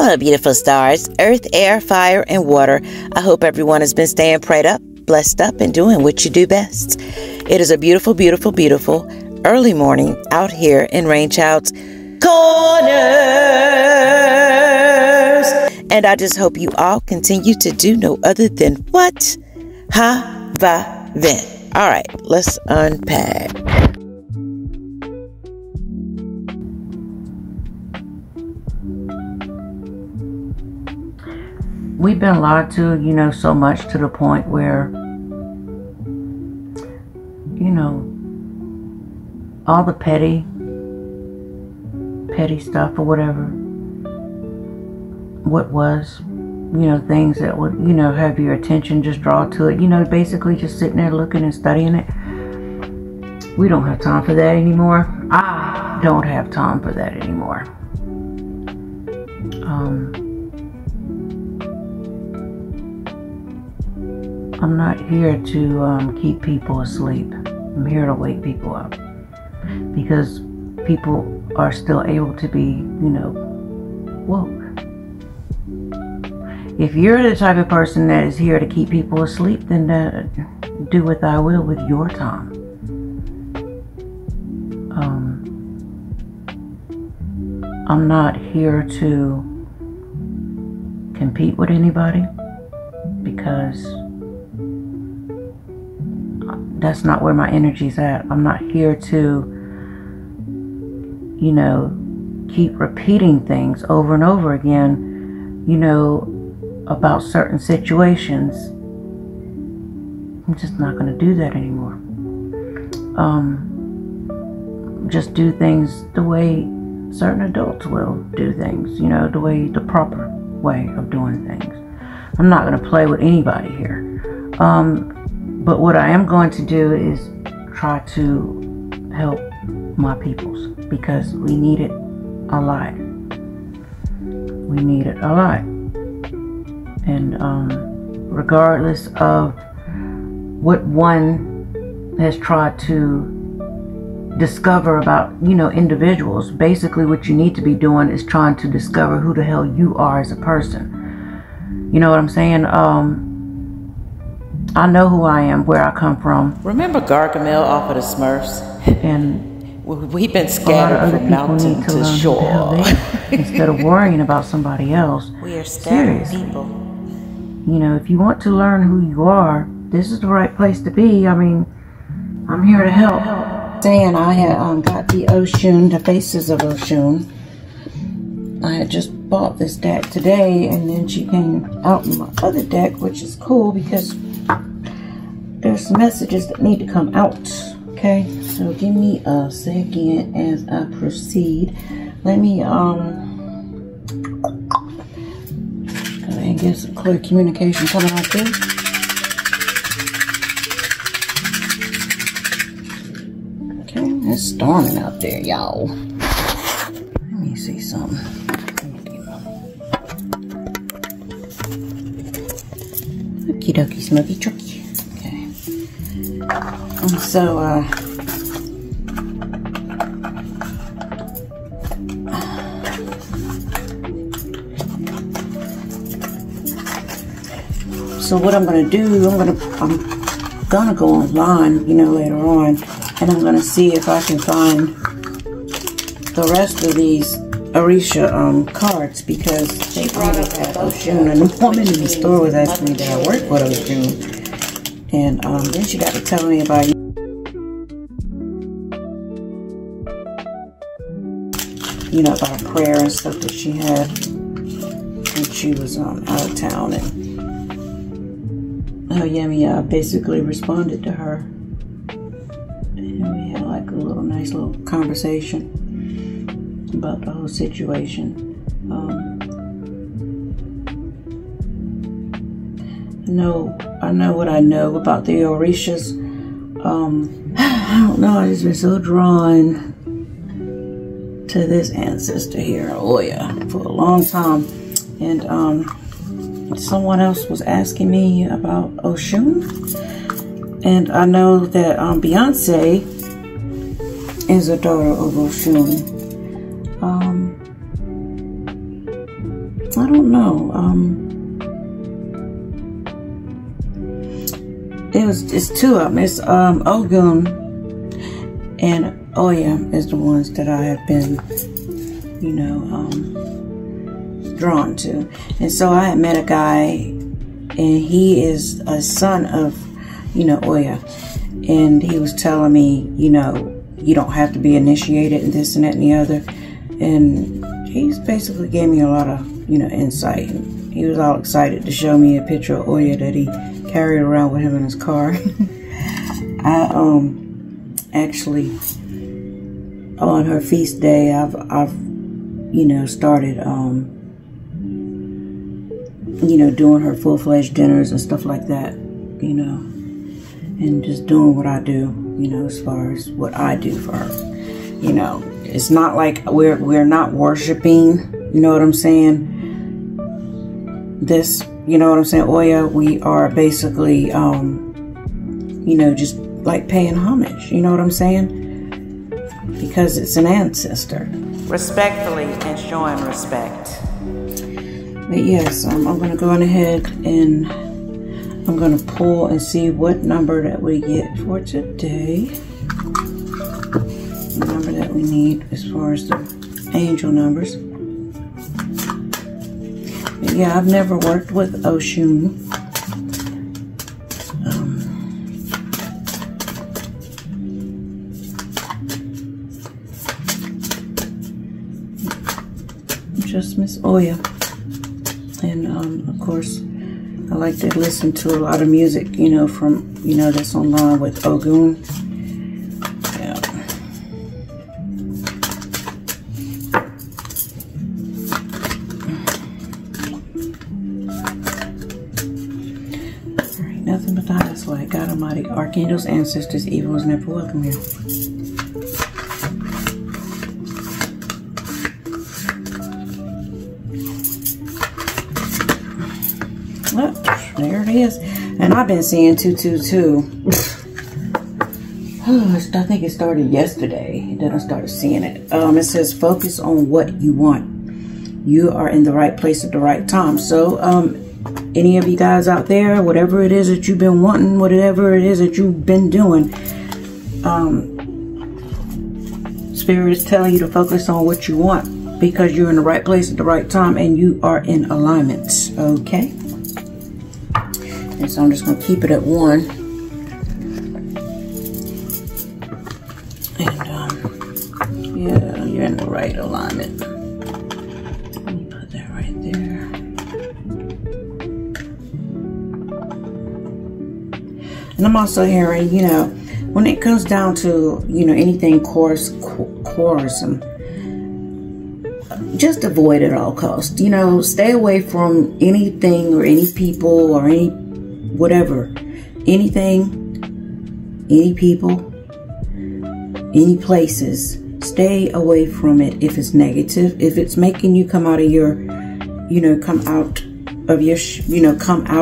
Hello, beautiful stars, earth, air, fire, and water. I hope everyone has been staying prayed up, blessed up, and doing what you do best. It is a beautiful, beautiful, beautiful early morning out here in RainChildz Kornerz. And I just hope you all continue to do no other than what? Ha-va-vent. All right, let's unpack. We've been lied to, so much to the point where, all the petty stuff or whatever, what was, things that would, have your attention just draw to it, basically just sitting there looking and studying it. We don't have time for that anymore. I don't have time for that anymore. I'm not here to keep people asleep. I'm here to wake people up, because people are still able to be, woke. If you're the type of person that is here to keep people asleep, then do what thy will with your time. I'm not here to compete with anybody, because that's not where my energy's at. I'm not here to, keep repeating things over and over again, about certain situations. I'm just not going to do that anymore. Just do things the way certain adults will do things, the proper way of doing things. I'm not going to play with anybody here. But what I am going to do is try to help my peoples, because we need it a lot. We need it a lot. And regardless of what one has tried to discover about, individuals, basically what you need to be doing is trying to discover who the hell you are as a person. You know what I'm saying? I know who I am, where I come from. Remember Gargamel off of the Smurfs? And we've been scattered from mountain to shore. Instead of worrying about somebody else. We are scattered people. If you want to learn who you are, this is the right place to be. I mean, I'm here to help. Saying I had got the Oshun, the faces of Oshun. I had just bought this deck today, and then she came out in my other deck, which is cool because there's some messages that need to come out. Okay, so give me a second as I proceed. Let me go ahead and get some clear communication coming out there. Okay, it's storming out there, y'all. Let me see something. Okie dokie, smoky chucky. Okay. And so, what I'm gonna do, I'm gonna go online, later on, and I'm gonna see if I can find the rest of these Orisha cards, because they brought up that Oshun, and the woman in the store was asking me that I work with Oshun, and then she got to tell me about about a prayer and stuff that she had when she was out of town, and how Yemi basically responded to her, and we had like a nice little conversation about the whole situation. I know what I know about the Orishas. I don't know, I've just been so drawn to this ancestor here, Oya, for a long time. And someone else was asking me about Oshun, and I know that Beyonce is a daughter of Oshun. I don't know. It's two of them. It's Ogun and Oya is the ones that I have been, you know, drawn to. And so I had met a guy, and he is a son of, you know, Oya, and he was telling me, you know, you don't have to be initiated and this and that and the other. And he's basically gave me a lot of, you know, insight. He was all excited to show me a picture of Oya that he carried around with him in his car. I actually, on her feast day, I've you know, started you know, doing her full-fledged dinners and stuff like that, you know, and just doing what I do, you know, as far as what I do for her. You know, it's not like we're not worshiping, you know what I'm saying? This, you know what I'm saying, Oya, we are basically, you know, just like paying homage, you know what I'm saying? Because it's an ancestor. Respectfully and showing respect. But yes, I'm going to go on ahead and I'm going to pull and see what number that we get for today. The number that we need as far as the angel numbers. But yeah, I've never worked with Oshun. Just Miss Oya. And of course, I like to listen to a lot of music, you know, from, you know, that's online with Ogun. Yeah. Alright, nothing but the highest light. God Almighty, archangels, ancestors, evil is never welcome here. Oh, there it is. And I've been seeing 222. I think it started yesterday. Then I started seeing it. It says focus on what you want. You are in the right place at the right time. So any of you guys out there, whatever it is that you've been wanting, whatever it is that you've been doing, Spirit is telling you to focus on what you want, because you're in the right place at the right time and you are in alignment. Okay. And so I'm just going to keep it at 1. And, yeah, you're in the right alignment. Let me put that right there. And I'm also hearing, you know, when it comes down to, you know, anything quarrelsome, just avoid at all costs. You know, stay away from anything or any people or any whatever, anything, any people, any places. Stay away from it if it's negative. If it's making you come out of your, you know, come out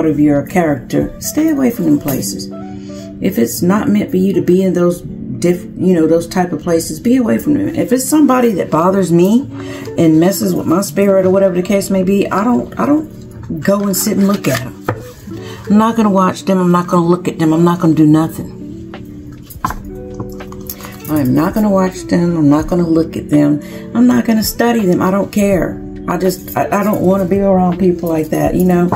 of your character, stay away from them places. If it's not meant for you to be in those those type of places, be away from them. If it's somebody that bothers me and messes with my spirit or whatever the case may be, I don't go and sit and look at them. I'm not going to watch them. I'm not going to look at them. I'm not going to do nothing. I'm not going to watch them. I'm not going to look at them. I'm not going to study them. I don't care. I don't want to be around people like that. You know,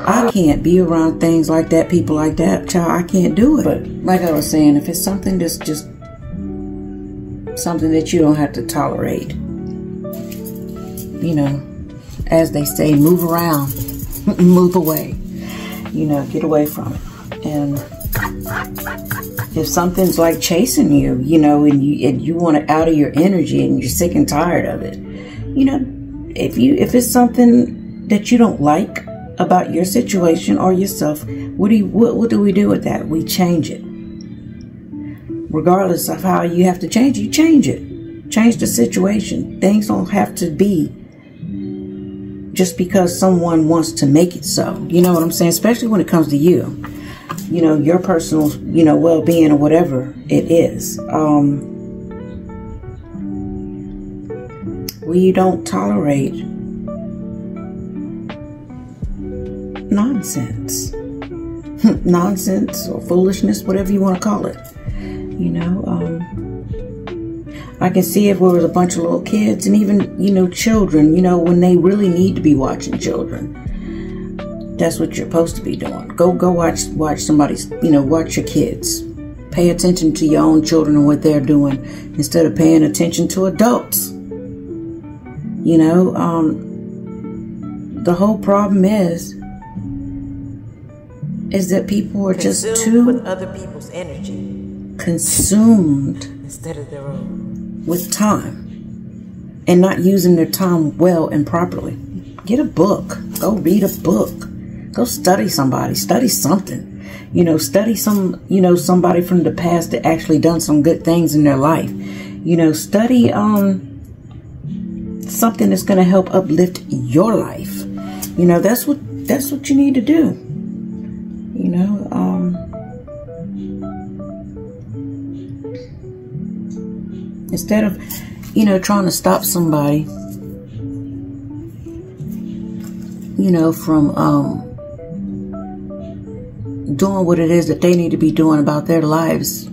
I can't be around things like that, people like that. Child, I can't do it. But like I was saying, if it's something that's just something that you don't have to tolerate, you know, as they say, move around. Move away, you know, get away from it. And if something's like chasing you, you know, and you want it out of your energy and you're sick and tired of it, you know, if it's something that you don't like about your situation or yourself, what do we do with that? We change it. Regardless of how you have to change it, you change it. Change the situation. Things don't have to be just because someone wants to make it so. You know what I'm saying? Especially when it comes to you. You know, your personal, you know, well-being or whatever it is. We don't tolerate nonsense. Nonsense or foolishness, whatever you want to call it. You know, I can see if there was a bunch of little kids and even, you know, children, you know, when they really need to be watching children. That's what you're supposed to be doing. Go watch somebody's, you know, watch your kids. Pay attention to your own children and what they're doing instead of paying attention to adults. You know, the whole problem is that people are just too with other people's energy, consumed instead of their own, with time, and not using their time well and properly. Get a book. Go read a book. Go study somebody. Study something. You know, study somebody from the past that actually done some good things in their life. You know, study something that's going to help uplift your life. You know, that's what you need to do. You know, instead of, you know, trying to stop somebody, you know, from doing what it is that they need to be doing about their lives,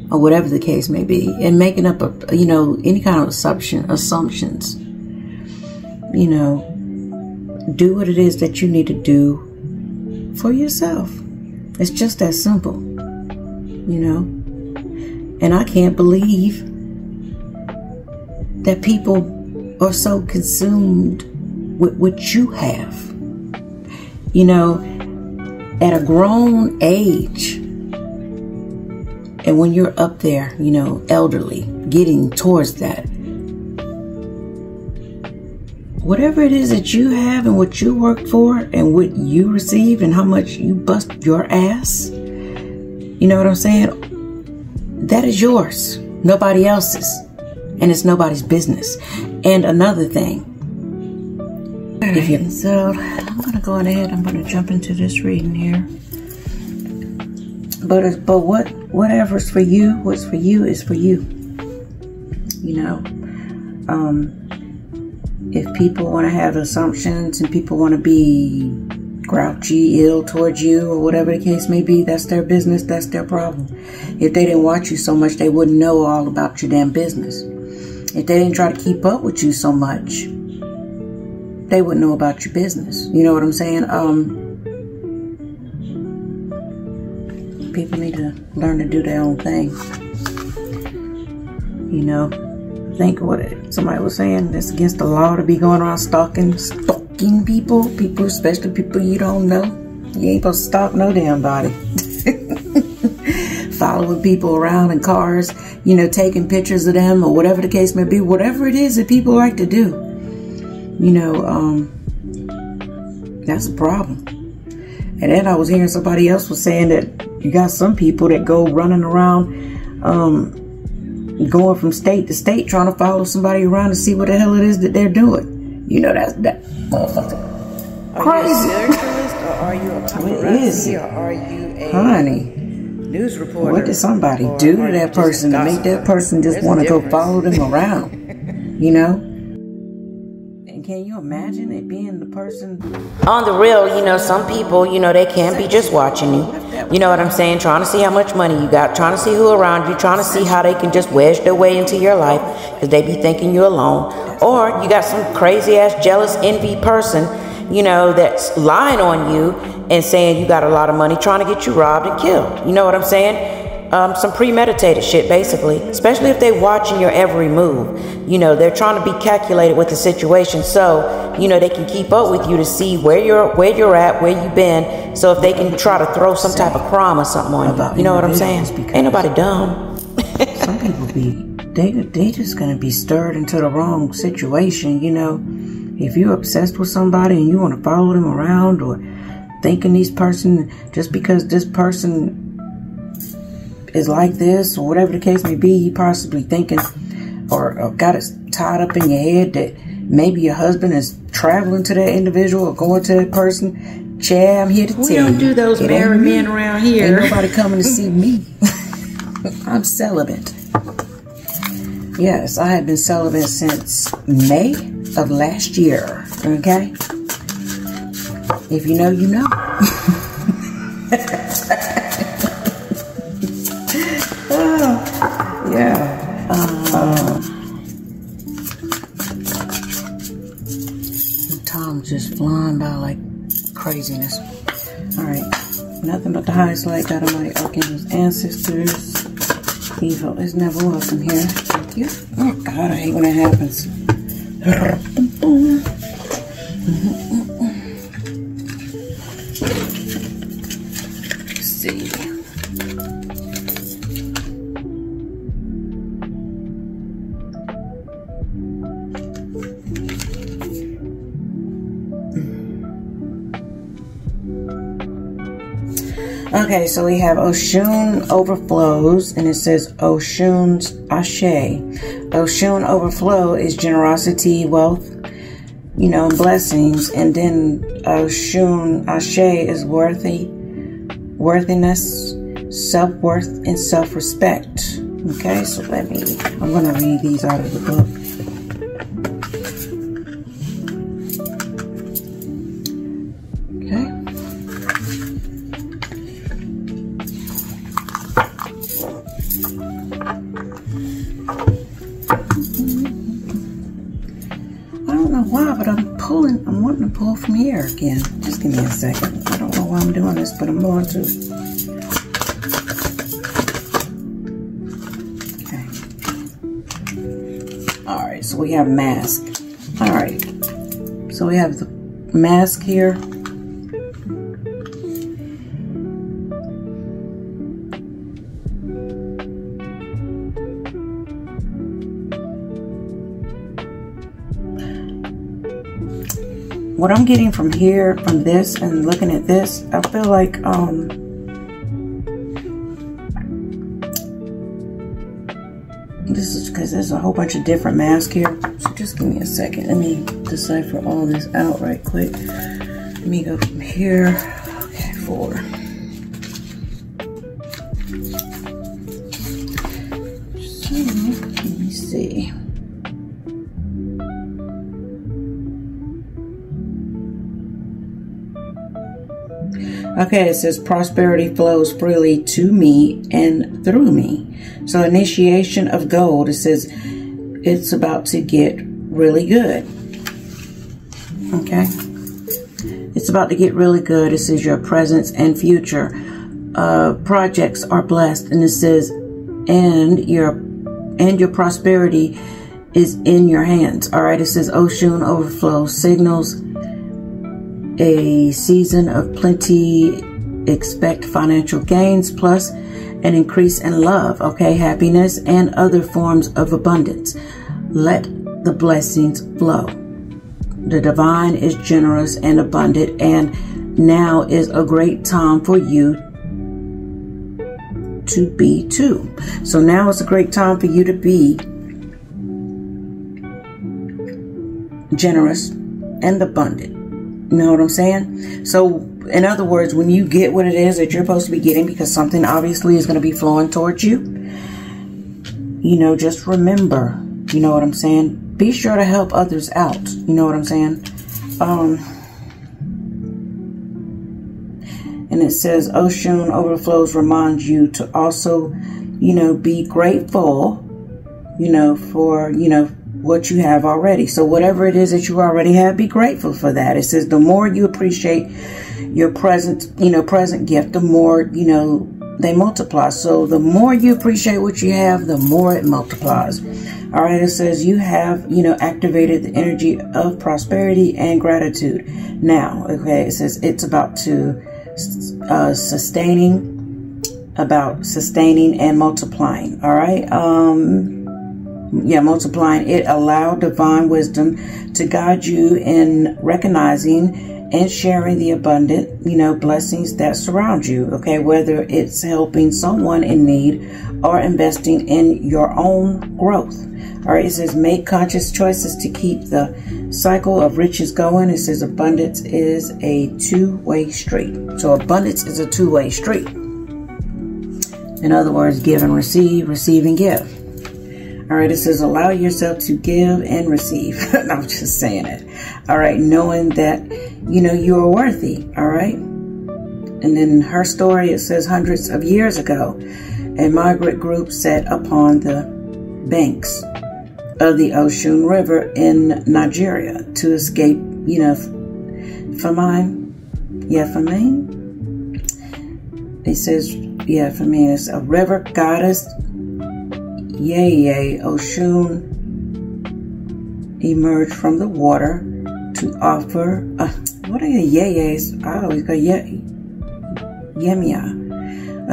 or whatever the case may be, and making up a, you know, any kind of assumptions. You know, do what it is that you need to do for yourself. It's just that simple, you know. And I can't believe that people are so consumed with what you have. You know, at a grown age, and when you're up there, you know, elderly, getting towards that, whatever it is that you have and what you work for and what you receive and how much you bust your ass, you know what I'm saying? That is yours, nobody else's, and it's nobody's business. And another thing, so I'm gonna go ahead. I'm gonna jump into this reading here. But whatever's for you, what's for you is for you. You know, if people want to have assumptions and people want to be grouchy, ill towards you, or whatever the case may be, that's their business. That's their problem. If they didn't watch you so much, they wouldn't know all about your damn business. If they didn't try to keep up with you so much, they wouldn't know about your business. You know what I'm saying? People need to learn to do their own thing. You know, think what somebody was saying. It's against the law to be going around stalking people, especially people you don't know. You ain't supposed to stalk no damn body. Following people around in cars, you know, taking pictures of them or whatever the case may be. Whatever it is that people like to do. You know, that's a problem. And then I was hearing somebody else was saying that you got some people that go running around, going from state to state, trying to follow somebody around to see what the hell it is that they're doing. You know, that motherfucker. Crazy. Are you a serial journalist, or are you a paparazzi, or are you a news reporter? What did somebody do to that person to make that person just want to go follow them around? You know? Can you imagine it being the person on the real? You know, some people, you know, they can't be just watching you. You know what I'm saying? Trying to see how much money you got, trying to see who around you, trying to see how they can just wedge their way into your life because they be thinking you're alone. Or you got some crazy ass jealous envy person, you know, that's lying on you and saying you got a lot of money, trying to get you robbed and killed. You know what I'm saying? Some premeditated shit, basically, especially if they're watching your every move. You know, they're trying to be calculated with the situation so, you know, they can keep up with you to see where you're at, where you've been, so if they can try to throw some type of crime or something on you. You know what I'm saying? Ain't nobody dumb. Some people they just gonna be stirred into the wrong situation, you know. If you're obsessed with somebody and you want to follow them around or thinking these person, just because this person is like this or whatever the case may be, you possibly thinking or got it tied up in your head that maybe your husband is traveling to that individual or going to that person. Chad, I'm here to tell you. We don't do those married men around here. Ain't nobody coming to see me. I'm celibate. Yes, I have been celibate since May of last year. Okay? If you know, you know. Yeah. Time's just flying by like craziness. Alright. Nothing but the highest light, God Almighty, Archangels, ancestors. Evil is never welcome here. Thank you. Oh God, I hate when that happens. Let's see. Okay, so we have Oshun overflows, and it says Oshun's Ashe. Oshun overflow is generosity, wealth, you know, blessings, and then Oshun Ashe is worthiness, self-worth, and self-respect. Okay, so I'm going to read these out of the book. I'm wanting to pull from here again. Just give me a second. I don't know why I'm doing this, but I'm going to. Okay. Alright, so we have mask. Alright. So we have the mask here. What I'm getting from here, from this, and looking at this, I feel like this is because there's a whole bunch of different masks here. So just give me a second. Let me decipher all this out right quick. Let me go from here. Okay, 4. So let me see. Okay, it says prosperity flows freely to me and through me. So initiation of gold, it says it's about to get really good. Okay. It's about to get really good. It says your presence and future projects are blessed. And it says, and your prosperity is in your hands. All right. It says Oshun overflow signals a season of plenty. Expect financial gains plus an increase in love, okay, happiness and other forms of abundance. Let the blessings flow. The divine is generous and abundant, and now is a great time for you to be too. So now is a great time for you to be generous and abundant. You know what I'm saying? So, in other words, when you get what it is that you're supposed to be getting, because something obviously is going to be flowing towards you, you know, just remember, you know what I'm saying? Be sure to help others out. You know what I'm saying? And it says, Oshun overflows reminds you to also, you know, be grateful, you know, for, you know, what you have already. So whatever it is that you already have, be grateful for that. It says the more you appreciate your present, you know, present gift, the more, you know, they multiply. So the more you appreciate what you have, the more it multiplies. All right. It says you have, you know, activated the energy of prosperity and gratitude. Now, okay, it says it's about to sustaining and multiplying. All right. Multiplying. It allowed divine wisdom to guide you in recognizing and sharing the abundant, you know, blessings that surround you. Okay, whether it's helping someone in need or investing in your own growth. All right, it says make conscious choices to keep the cycle of riches going. It says abundance is a two-way street. So abundance is a two-way street. In other words, give and receive, receive and give. All right, it says allow yourself to give and receive. No, I'm just saying it. All right, knowing that, you know, you are worthy. All right. And then her story, it says hundreds of years ago, a migrant group set upon the banks of the Osun River in Nigeria to escape, you know, famine. Yeah, famine. It says, yeah, famine is a river goddess. Yeye Osun emerged from the water to offer, what are the yeyes? I always go Yemia.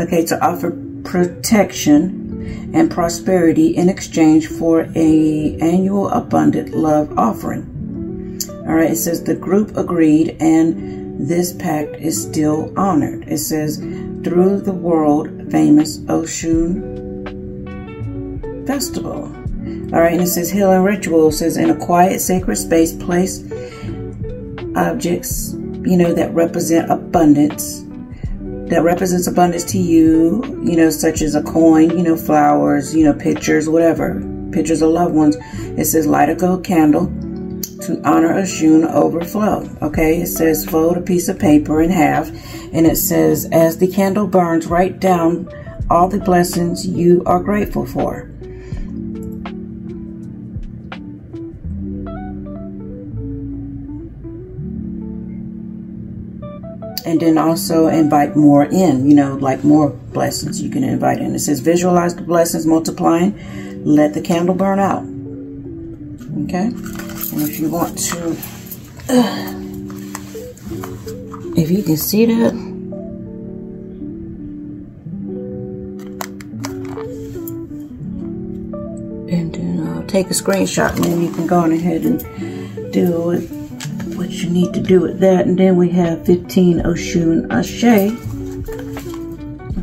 Okay, to offer protection and prosperity in exchange for an annual abundant love offering. All right, it says the group agreed, and this pact is still honored. It says through the world famous Osun festival. All right, and it says healing ritual. It says in a quiet, sacred space, place objects, you know, that represent abundance. That represents abundance to you, you know, such as a coin, you know, flowers, you know, pictures, whatever, pictures of loved ones. It says light a gold candle to honor Osun overflow. Okay, it says fold a piece of paper in half, and it says as the candle burns, write down all the blessings you are grateful for. And then also invite more in, you know, like more blessings you can invite in. It says visualize the blessings multiplying. Let the candle burn out. Okay. And if you want to, if you can see that. And then I'll take a screenshot, and then you can go on ahead and do it. What you need to do with that. And then we have 15 Osun Ashe.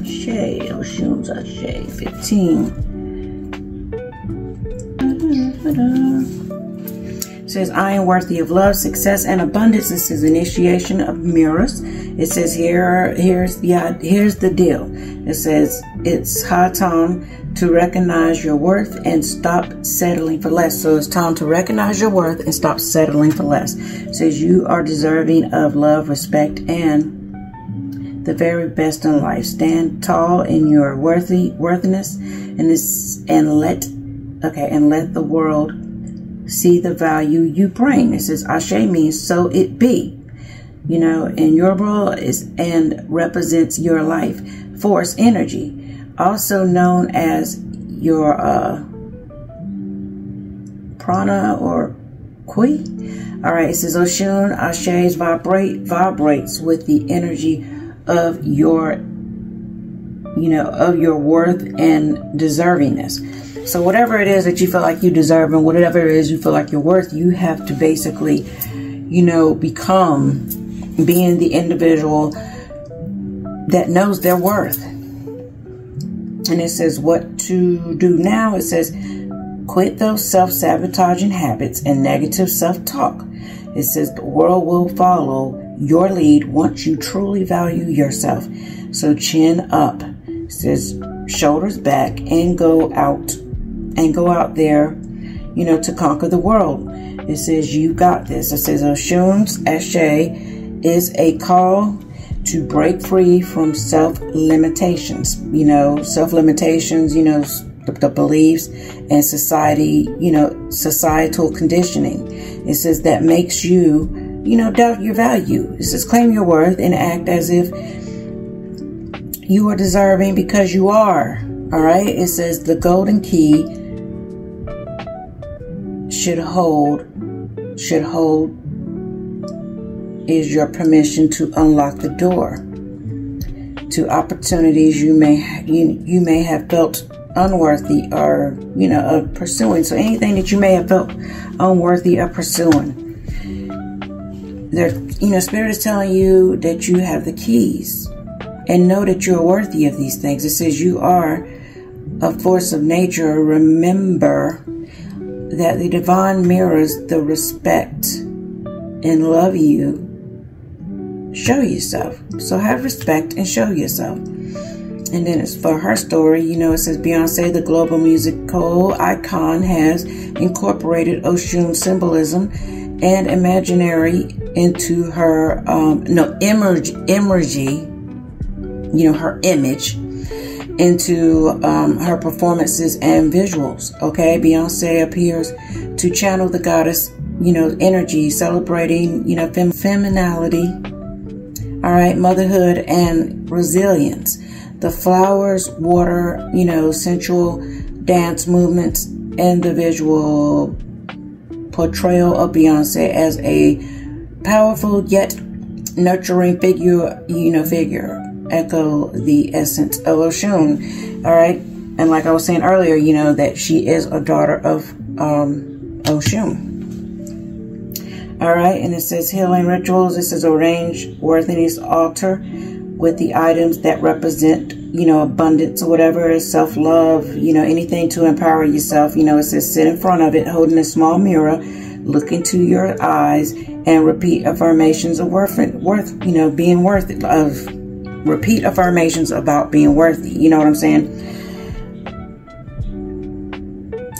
Ashe, Osun's Ashe, 15. It says, I am worthy of love, success, and abundance. This is initiation of mirrors. It says here's the deal. It says it's high time to recognize your worth and stop settling for less. So it's time to recognize your worth and stop settling for less. It says you are deserving of love, respect, and the very best in life. Stand tall in your worthiness, and let the world see the value you bring. It says Ashe means so it be. You know, and your role is and represents your life force energy, also known as your prana or qui. All right, it says Osun Ashe vibrates with the energy of your, you know, of your worth and deservingness. So whatever it is that you feel like you deserve, and whatever it is you feel like you're worth, you have to basically, you know, become being the individual that knows their worth. And it says what to do now. It says quit those self-sabotaging habits and negative self-talk. It says the world will follow your lead once you truly value yourself. So chin up. It says shoulders back and go out there, you know, to conquer the world. It says you got this. It says Osun's Ashe is a call to break free from self-limitations, you know, self-limitations, you know, the beliefs and society, you know, societal conditioning. It says that makes you, you know, doubt your value. It says claim your worth and act as if you are deserving because you are. All right. It says the golden key should hold is your permission to unlock the door to opportunities you may have felt unworthy or, you know, of pursuing. So anything that you may have felt unworthy of pursuing, there, you know, Spirit is telling you that you have the keys and know that you're worthy of these things. It says you are a force of nature. Remember that the divine mirrors the respect and love you. Show yourself. So have respect and show yourself. And And then it's for her story, you know, it says Beyonce, the global musical icon, has incorporated Oshun symbolism and imaginary into her, her image into her performances and visuals. Okay, Beyonce appears to channel the goddess, you know, energy, celebrating, you know, femininity, all right, motherhood and resilience. The flowers, water, you know, sensual dance movements, and the visual portrayal of Beyonce as a powerful yet nurturing figure, echo the essence of Oshun. All right. And like I was saying earlier, you know, that she is a daughter of Oshun. All right. And it says healing rituals. This is arrange worthiness altar with the items that represent, you know, abundance or whatever, self-love, you know, anything to empower yourself. You know, it says sit in front of it, holding a small mirror, look into your eyes, and repeat affirmations of being worthy of. Repeat affirmations about being worthy. You know what I'm saying?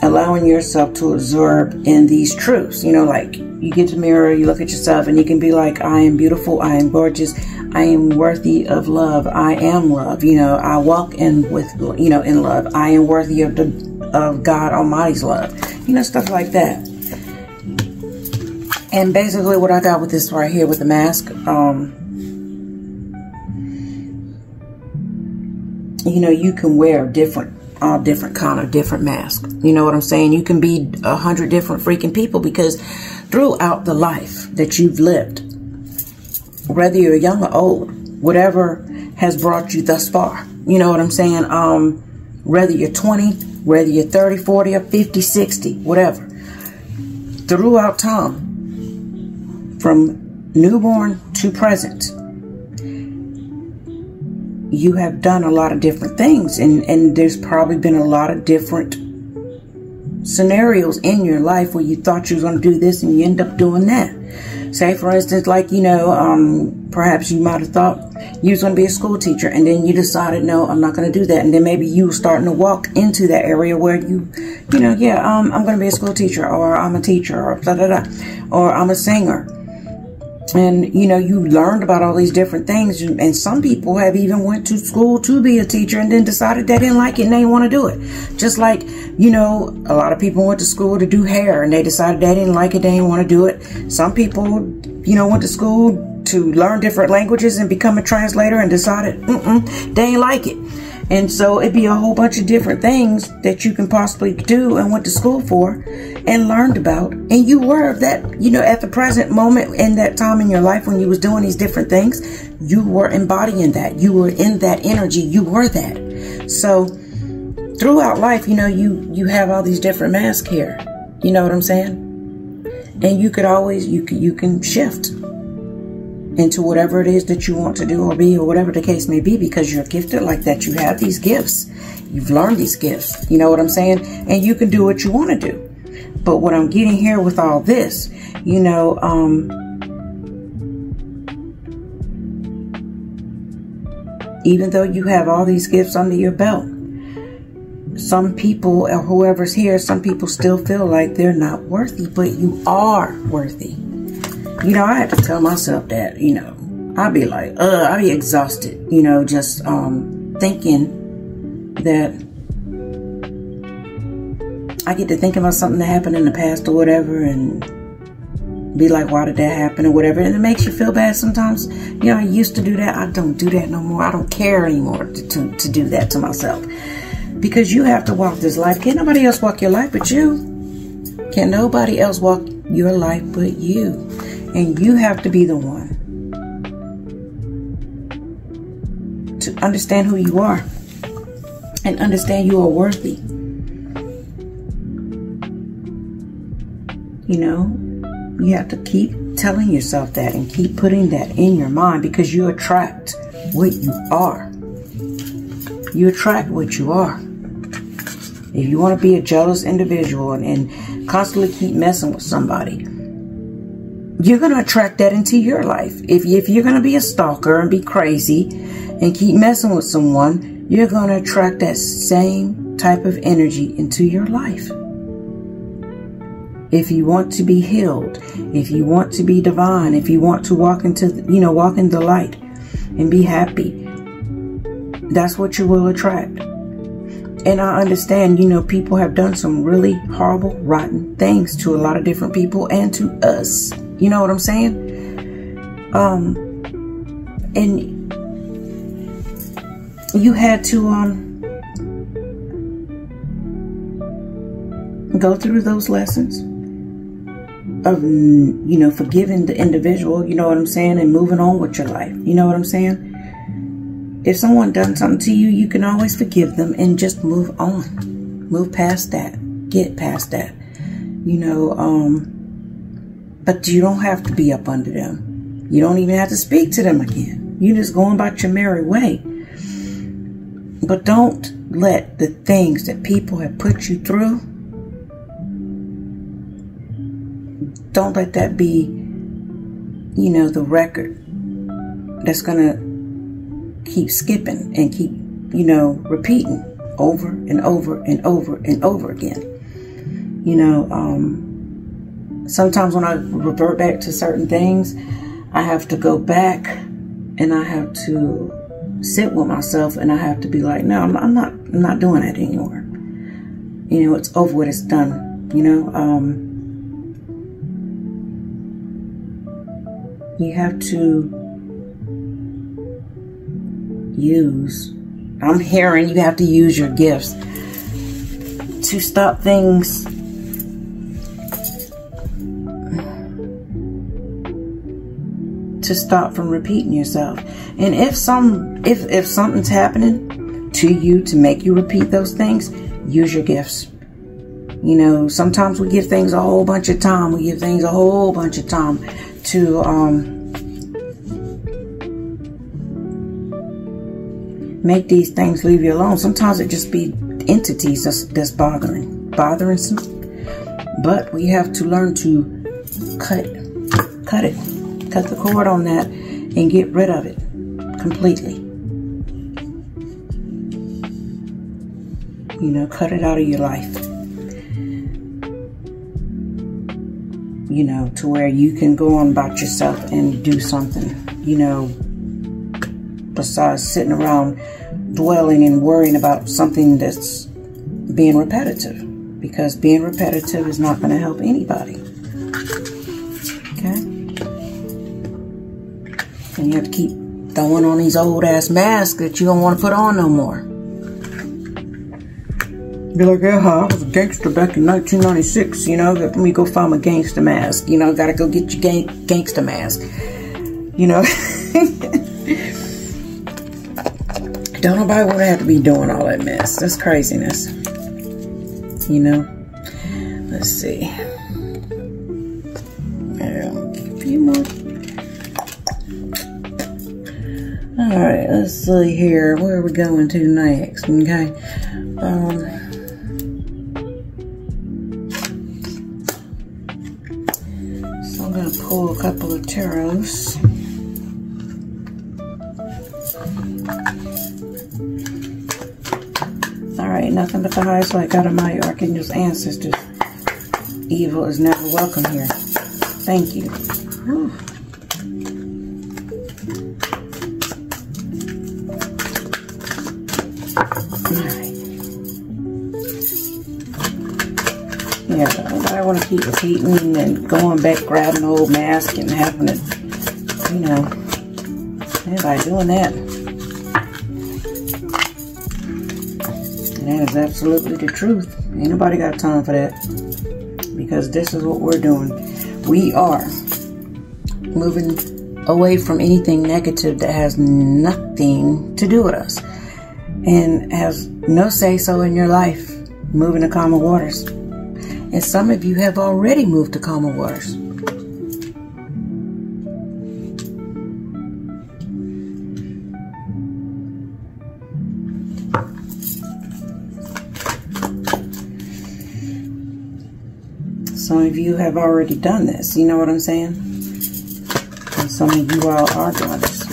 Allowing yourself to absorb in these truths. You know, like you get to the mirror, you look at yourself, and you can be like, I am beautiful, I am gorgeous, I am worthy of love, I am love. You know, I walk in love. I am worthy of God Almighty's love. You know, stuff like that. And basically what I got with this right here with the mask, you know, you can wear all different kind of different masks. You know what I'm saying? You can be 100 different freaking people, because throughout the life that you've lived, whether you're young or old, whatever has brought you thus far, you know what I'm saying? Whether you're 20, whether you're 30, 40, or 50, 60, whatever, throughout time, from newborn to present, you have done a lot of different things, and there's probably been a lot of different scenarios in your life where you thought you was going to do this and you end up doing that. Say, for instance, like, you know, perhaps you might have thought you was going to be a school teacher, and then you decided, no, I'm not going to do that. And then maybe you were starting to walk into that area where I'm going to be a school teacher, or I'm a teacher, or or I'm a singer. And, you know, you learned about all these different things. And some people have even went to school to be a teacher and then decided they didn't like it and they didn't want to do it. Just like, you know, a lot of people went to school to do hair and they decided they didn't like it, they didn't want to do it. Some people, you know, went to school to learn different languages and become a translator and decided, they ain't like it. And so it'd be a whole bunch of different things that you can possibly do and went to school for and learned about. And you were that, you know, at the present moment in that time in your life when you was doing these different things, you were embodying that. You were in that energy. You were that. So throughout life, you know, you have all these different masks here. You know what I'm saying? And you could always, you can shift into whatever it is that you want to do or be, or whatever the case may be, because you're gifted like that. You have these gifts. You've learned these gifts. You know what I'm saying? And you can do what you want to do. But what I'm getting here with all this, you know, even though you have all these gifts under your belt, some people, or whoever's here, some people still feel like they're not worthy, but you are worthy. You know, I had to tell myself that, you know, I'd be like, I'd be exhausted, you know, just thinking that I get to think about something that happened in the past or whatever and be like, why did that happen or whatever? And it makes you feel bad sometimes. You know, I used to do that. I don't do that no more. I don't care anymore to do that to myself. Because you have to walk this life. Can't nobody else walk your life but you. Can't nobody else walk your life but you. And you have to be the one to understand who you are and understand you are worthy. You know, you have to keep telling yourself that and keep putting that in your mind, because you attract what you are. You attract what you are. If you want to be a jealous individual and constantly keep messing with somebody, you're going to attract that into your life. If you're going to be a stalker and be crazy and keep messing with someone, you're going to attract that same type of energy into your life. If you want to be healed, if you want to be divine, if you want to walk into, walk in the light and be happy, that's what you will attract. And I understand, people have done some really horrible, rotten things to a lot of different people and to us. You know what I'm saying? And you had to go through those lessons of, forgiving the individual, you know what I'm saying, and moving on with your life. You know what I'm saying? If someone done something to you, you can always forgive them and just move on. Move past that. Get past that. But you don't have to be up under them. You don't even have to speak to them again. You just going about your merry way. But don't let the things that people have put you through, don't let that be, the record that's going to keep skipping and keep, repeating over and over and over and over again. Sometimes when I revert back to certain things, I have to go back and I have to sit with myself and I have to be like, no, I'm not doing that anymore. It's over with, it's done. You have to I'm hearing you have to use your gifts to stop things from repeating yourself. And if something's happening to you to make you repeat those things, use your gifts. Sometimes we give things a whole bunch of time. We give things a whole bunch of time to make these things leave you alone. Sometimes it just be entities that's bothering some. But we have to learn to cut the cord on that and get rid of it completely. Cut it out of your life. To where you can go on about yourself and do something, besides sitting around dwelling and worrying about something that's being repetitive, because being repetitive is not going to help anybody. Okay? And you have to keep throwing on these old ass masks that you don't want to put on no more. Be like, yeah, I was a gangster back in 1996, let me go find my gangster mask, gotta go get your gangster mask, Don't nobody want to have to be doing all that mess. That's craziness. Let's see. A few more. Alright, let's see here. Where are we going to next? Okay. So I'm going to pull a couple of tarots. Alright, nothing but the highest light out of my archangels ancestors. Evil is never welcome here. Thank you. Whew. Alright. Yeah, I want to keep repeating and going back, grabbing an old mask and having it, everybody doing that. That is absolutely the truth. Ain't nobody got time for that. Because this is what we're doing. We are moving away from anything negative that has nothing to do with us. And has no say-so in your life. Moving to calmer waters. And some of you have already moved to calmer waters. Some of you have already done this. You know what I'm saying? And some of you all are doing this.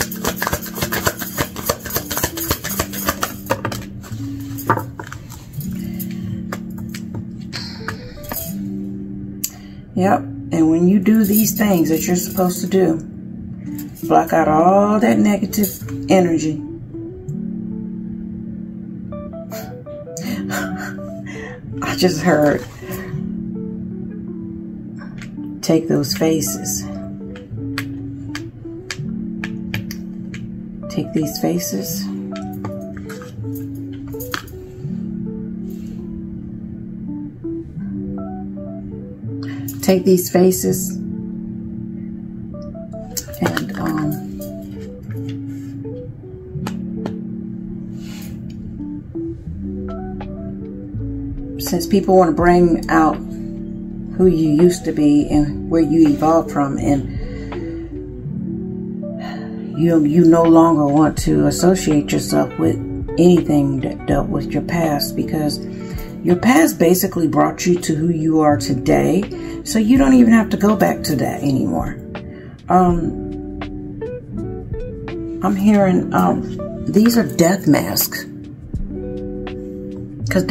Yep. And when you do these things that you're supposed to do, block out all that negative energy. I just heard, take those faces. Take these faces. Take these faces and since people want to bring out who you used to be and where you evolved from, and you no longer want to associate yourself with anything that dealt with your past, because your past basically brought you to who you are today, so you don't even have to go back to that anymore. I'm hearing these are death masks, because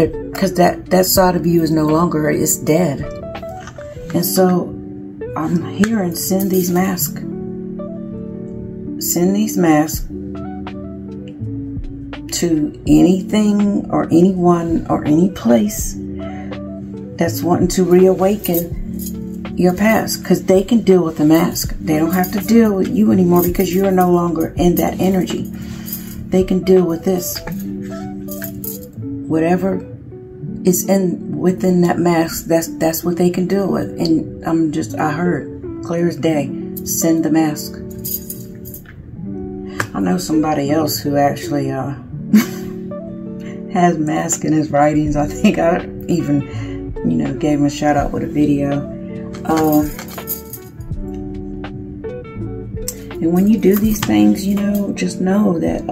that side of you is no longer, it's dead. And so I'm hearing, send these masks. Send these masks to anything or anyone or any place that's wanting to reawaken your past, because they can deal with the mask. They don't have to deal with you anymore, because you are no longer in that energy. They can deal with this. Whatever is within that mask, that's what they can deal with. And I heard clear as day, send the mask. I know somebody else who actually has mask in his writings. I think I even, gave him a shout out with a video. And when you do these things, just know that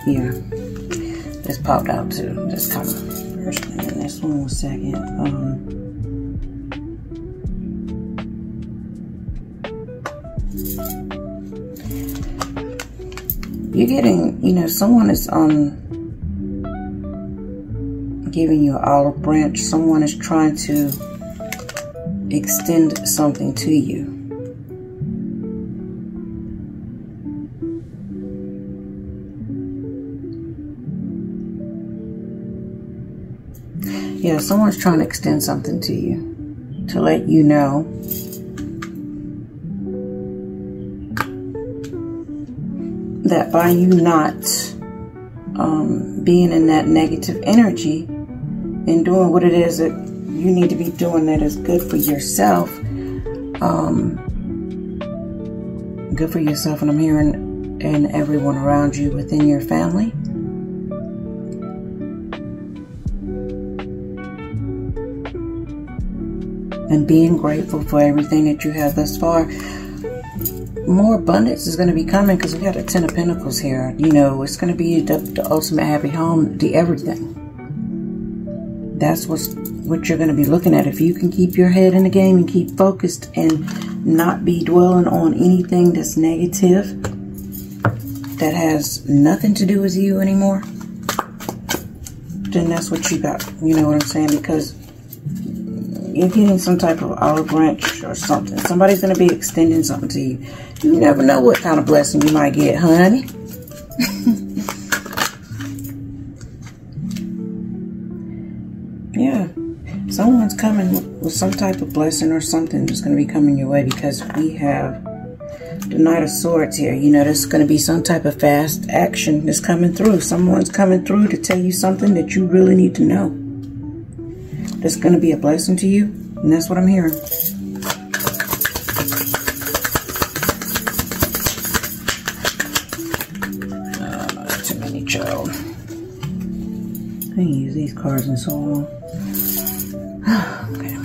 yeah, this popped out too. This kind of first thing. And this one was second. You're getting, someone is giving you an olive branch. Someone is trying to extend something to you. Yeah, someone's trying to extend something to you, to let you know that by you not being in that negative energy and doing what it is that you need to be doing that is good for yourself, good for yourself, and I'm hearing, and everyone around you within your family. And being grateful for everything that you have thus far. More abundance is going to be coming, because we got a 10 of Pentacles here. It's going to be the ultimate happy home, the everything. That's what you're going to be looking at. If you can keep your head in the game and keep focused and not be dwelling on anything that's negative, that has nothing to do with you anymore, then that's what you got. You know what I'm saying? Because you're getting some type of olive branch or something. Somebody's going to be extending something to you. You never know what kind of blessing you might get, honey. Yeah. Someone's coming with some type of blessing or something that's going to be coming your way, because we have the Knight of Swords here. There's going to be some type of fast action that's coming through. Someone's coming through to tell you something that you really need to know. That's going to be a blessing to you, and that's what I'm hearing. Too many, child. I ain't used these cards in so long. Okay.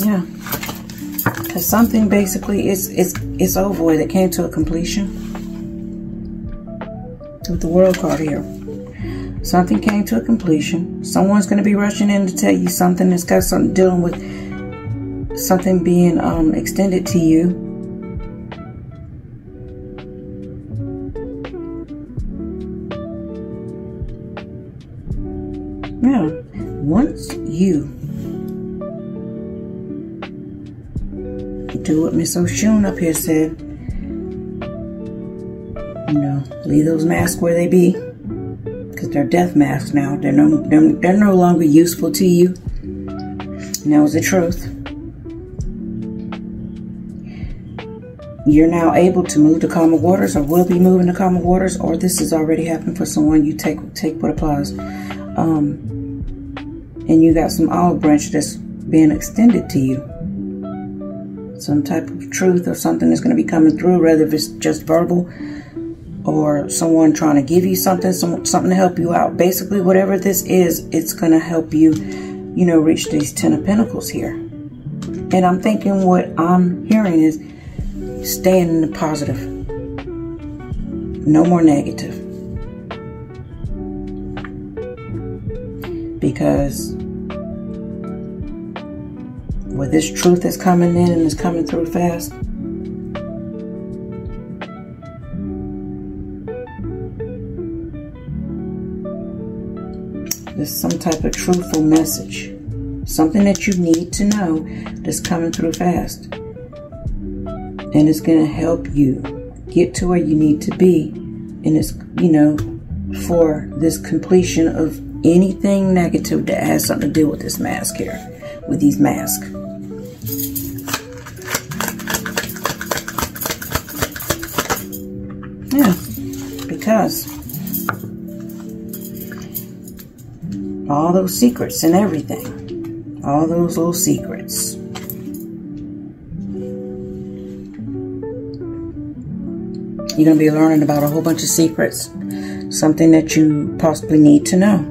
Yeah. Because something basically it's over with. It came to a completion. With the World card here. Something came to a completion. Someone's going to be rushing in to tell you something that's got something dealing with something being extended to you. Yeah. Once you do what Miss Oshun up here said, you know, leave those masks where they be, because they're death masks now. They're no longer useful to you. And that was the truth. You're now able to move to calmer waters, or will be moving to calmer waters, or this has already happened for someone. You take what applies. And you got some olive branch that's being extended to you. Some type of truth or something that's going to be coming through, whether if it's just verbal or someone trying to give you something to help you out. Basically, whatever this is, it's going to help you, you know, reach these 10 of Pentacles here. And I'm thinking what I'm hearing is staying in the positive. No more negative. Because with this truth that's coming in and is coming through fast, there's some type of truthful message. Something that you need to know that's coming through fast. And it's going to help you get to where you need to be. And it's, you know, for this completion of anything negative that has something to do with this mask here. With these masks. Yeah. Because all those secrets and everything. All those little secrets. You're going to be learning about a whole bunch of secrets. Something that you possibly need to know.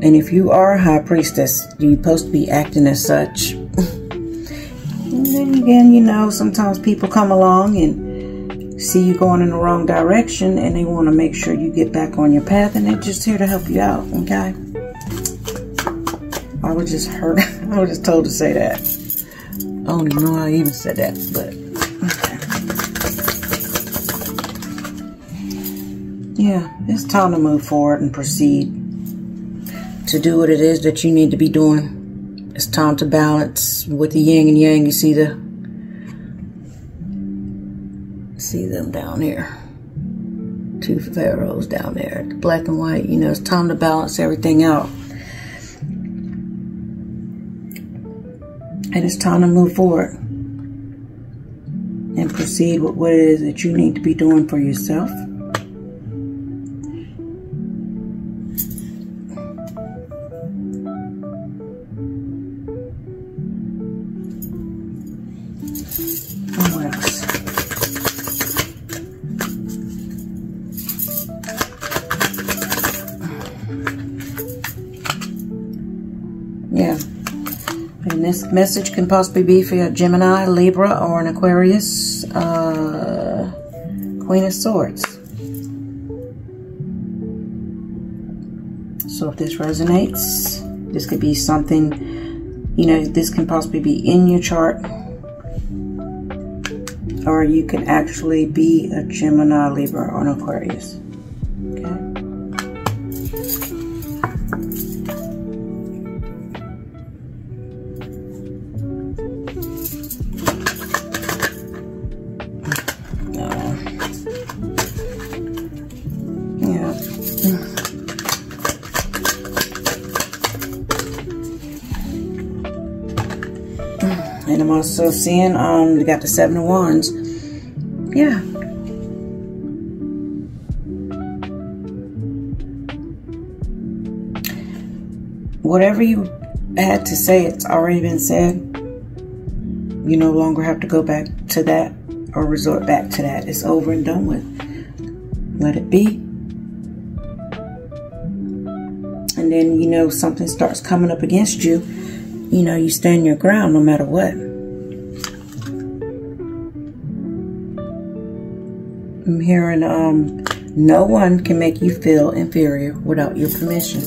And if you are a high priestess, you're supposed to be acting as such. And then again, you know, sometimes people come along and see you going in the wrong direction and they want to make sure you get back on your path, and they're just here to help you out, okay? I was just told to say that. I don't even know how I even said that, but okay. Yeah, it's time to move forward and proceed to do what it is that you need to be doing. It's time to balance with the yin and yang. You see them down here. 2 pharaohs down there, the black and white. You know, it's time to balance everything out. And it's time to move forward and proceed with what it is that you need to be doing for yourself. And what else? Yeah. And this message can possibly be for a Gemini, Libra, or an Aquarius, Queen of Swords. So if this resonates, this could be something, you know, this can possibly be in your chart. Or you can actually be a Gemini, Libra, or an Aquarius. Okay? And I'm also seeing, we got the 7 of Wands. Yeah. Whatever you had to say, it's already been said. You no longer have to go back to that or resort back to that. It's over and done with. Let it be. And then, you know, something starts coming up against you. You know, you stand your ground no matter what. I'm hearing, no one can make you feel inferior without your permission.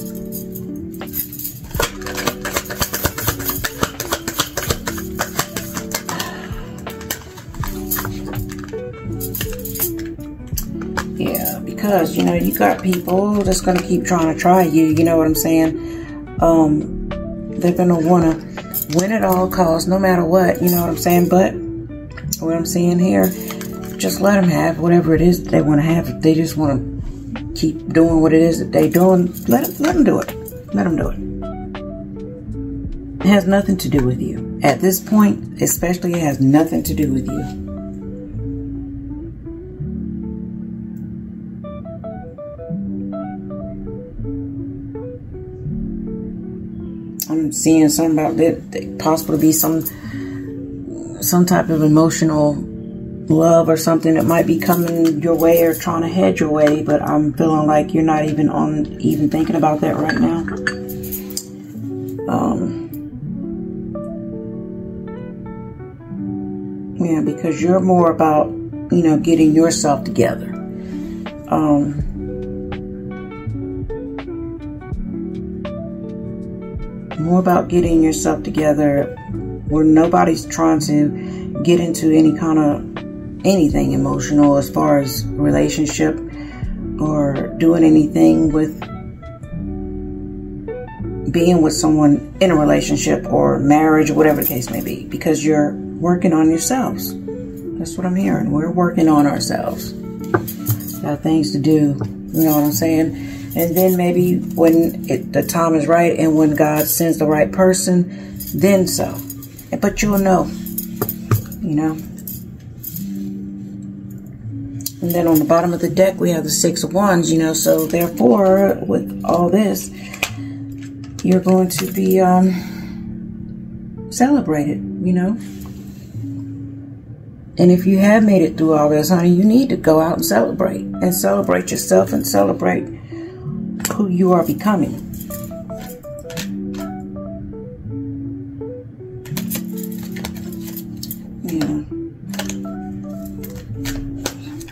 because, you know, you got people that's going to keep trying to try you. You know what I'm saying? They're going to want to win at all costs, no matter what. You know what I'm saying? But what I'm seeing here, just let them have whatever it is that they want to have. If they just want to keep doing what it is that they're doing, let them do it. Let them do it. It has nothing to do with you. At this point, especially, it has nothing to do with you. I'm seeing something about that possible to be some type of emotional love or something that might be coming your way or trying to head your way, but I'm feeling like you're not even thinking about that right now. Yeah, because you're more about, you know, getting yourself together. More about getting yourself together where nobody's trying to get into any kind of anything emotional as far as relationship or doing anything with being with someone in a relationship or marriage or whatever the case may be, because you're working on yourselves. That's what I'm hearing. We're working on ourselves. Got things to do. You know what I'm saying? And then maybe when the time is right and when God sends the right person, then so. But you'll know, you know. And then on the bottom of the deck, we have the Six of Wands, you know. So therefore, with all this, you're going to be celebrated, you know. And if you have made it through all this, honey, you need to go out and celebrate yourself and celebrate who you are becoming. Yeah.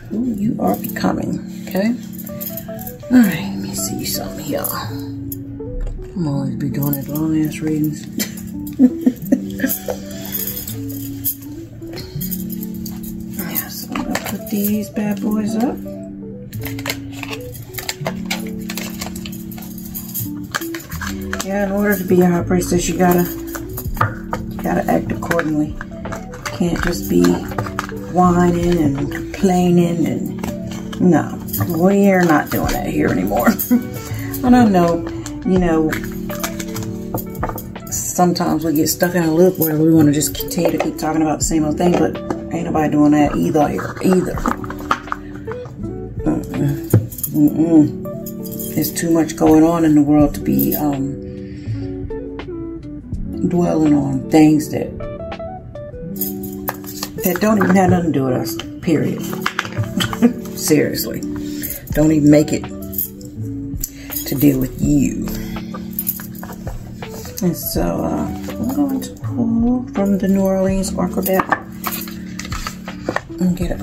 Who you are becoming, okay? All right, let me see something here. I'm always be doing it long-ass readings. Yeah, so I'm gonna put these bad boys up. Yeah, in order to be a high priestess, you gotta act accordingly. You can't just be whining and complaining and no, we are not doing that here anymore. And I know, you know, sometimes we get stuck in a loop where we want to just continue to keep talking about the same old thing, but ain't nobody doing that either. There's too much going on in the world to be dwelling on things that don't even have nothing to do with us, period. Seriously. Don't even make it to deal with you. And so I'm going to pull from the New Orleans Oracle deck and get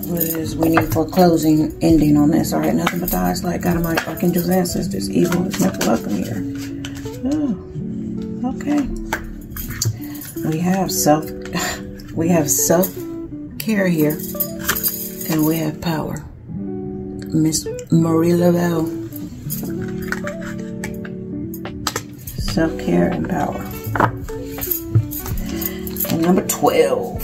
what it is we need for a closing ending on this. All right, nothing but the highest light, God of my archangels, ancestors, evil is not welcome here. Oh, okay. We have self-care here, and we have power. Miss Marie Laveau. Self-care and power. And number 12.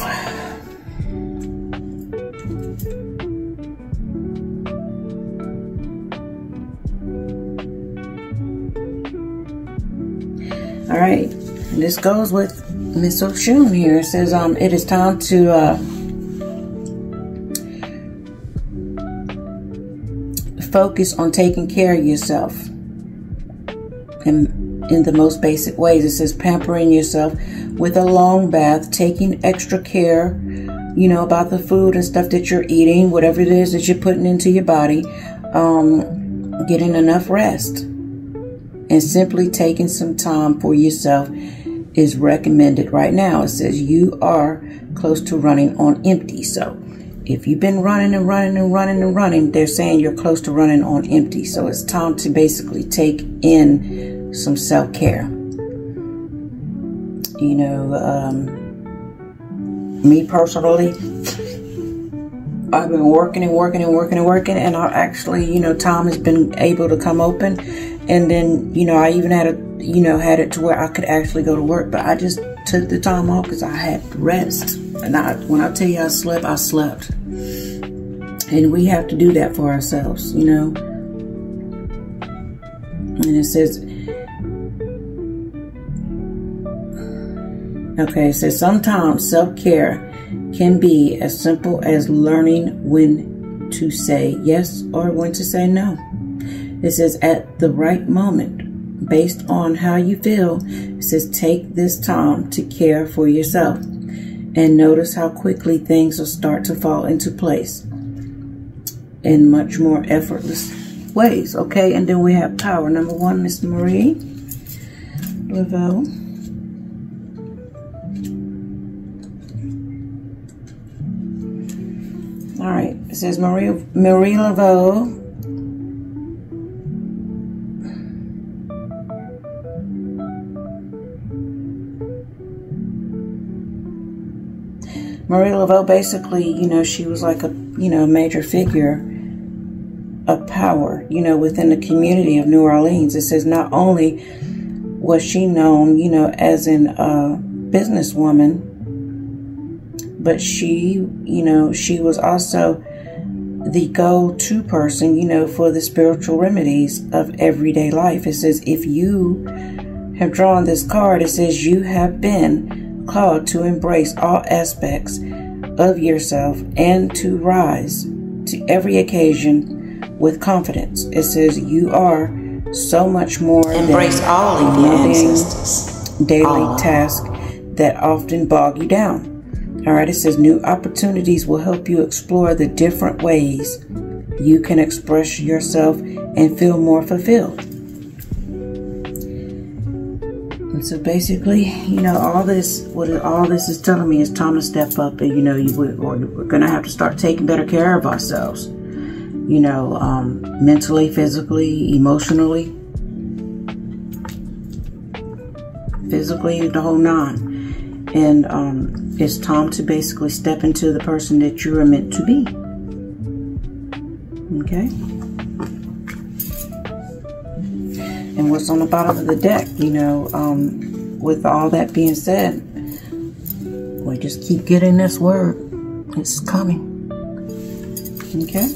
All right, and this goes with Miss Oshun here. It says, it is time to focus on taking care of yourself. And in the most basic ways, it says pampering yourself with a long bath, taking extra care, you know, about the food and stuff that you're eating, whatever it is that you're putting into your body, getting enough rest. And simply taking some time for yourself is recommended right now. It says you are close to running on empty. So if you've been running and running and running and running, they're saying you're close to running on empty. So it's time to basically take in some self-care. You know, me personally, I've been working and working and working and working, and I actually, you know, time has been able to come open, and then, you know, I even had it to where I could actually go to work, but I just took the time off because I had rest. And when I tell you I slept. And we have to do that for ourselves, you know. And it says, okay, it says sometimes self-care can be as simple as learning when to say yes or when to say no. It says at the right moment, based on how you feel, it says take this time to care for yourself and notice how quickly things will start to fall into place in much more effortless ways. Okay, and then we have power. Number 1, Miss Marie Laveau. All right, it says Marie Laveau. Marie Laveau, basically, you know, she was like a, you know, major figure of power, you know, within the community of New Orleans. It says not only was she known, you know, as a businesswoman, but she, you know, she was also the go-to person, you know, for the spiritual remedies of everyday life. It says if you have drawn this card, it says you have been called to embrace all aspects of yourself and to rise to every occasion with confidence. It says you are so much more embrace than all of your ancestors. Daily tasks that often bog you down. All right, it says new opportunities will help you explore the different ways you can express yourself and feel more fulfilled. And so basically, you know, what all this is telling me is time to step up, and, you know, we're going to have to start taking better care of ourselves, you know, mentally, physically, emotionally, the whole 9. And it's time to basically step into the person that you are meant to be. Okay? And what's on the bottom of the deck, you know, with all that being said, we just keep getting this word. It's coming. Okay?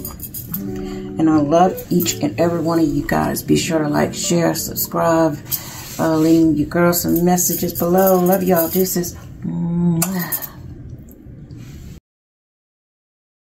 And I love each and every one of you guys. Be sure to like, share, subscribe. Leave your girls some messages below. Love y'all. Deuces.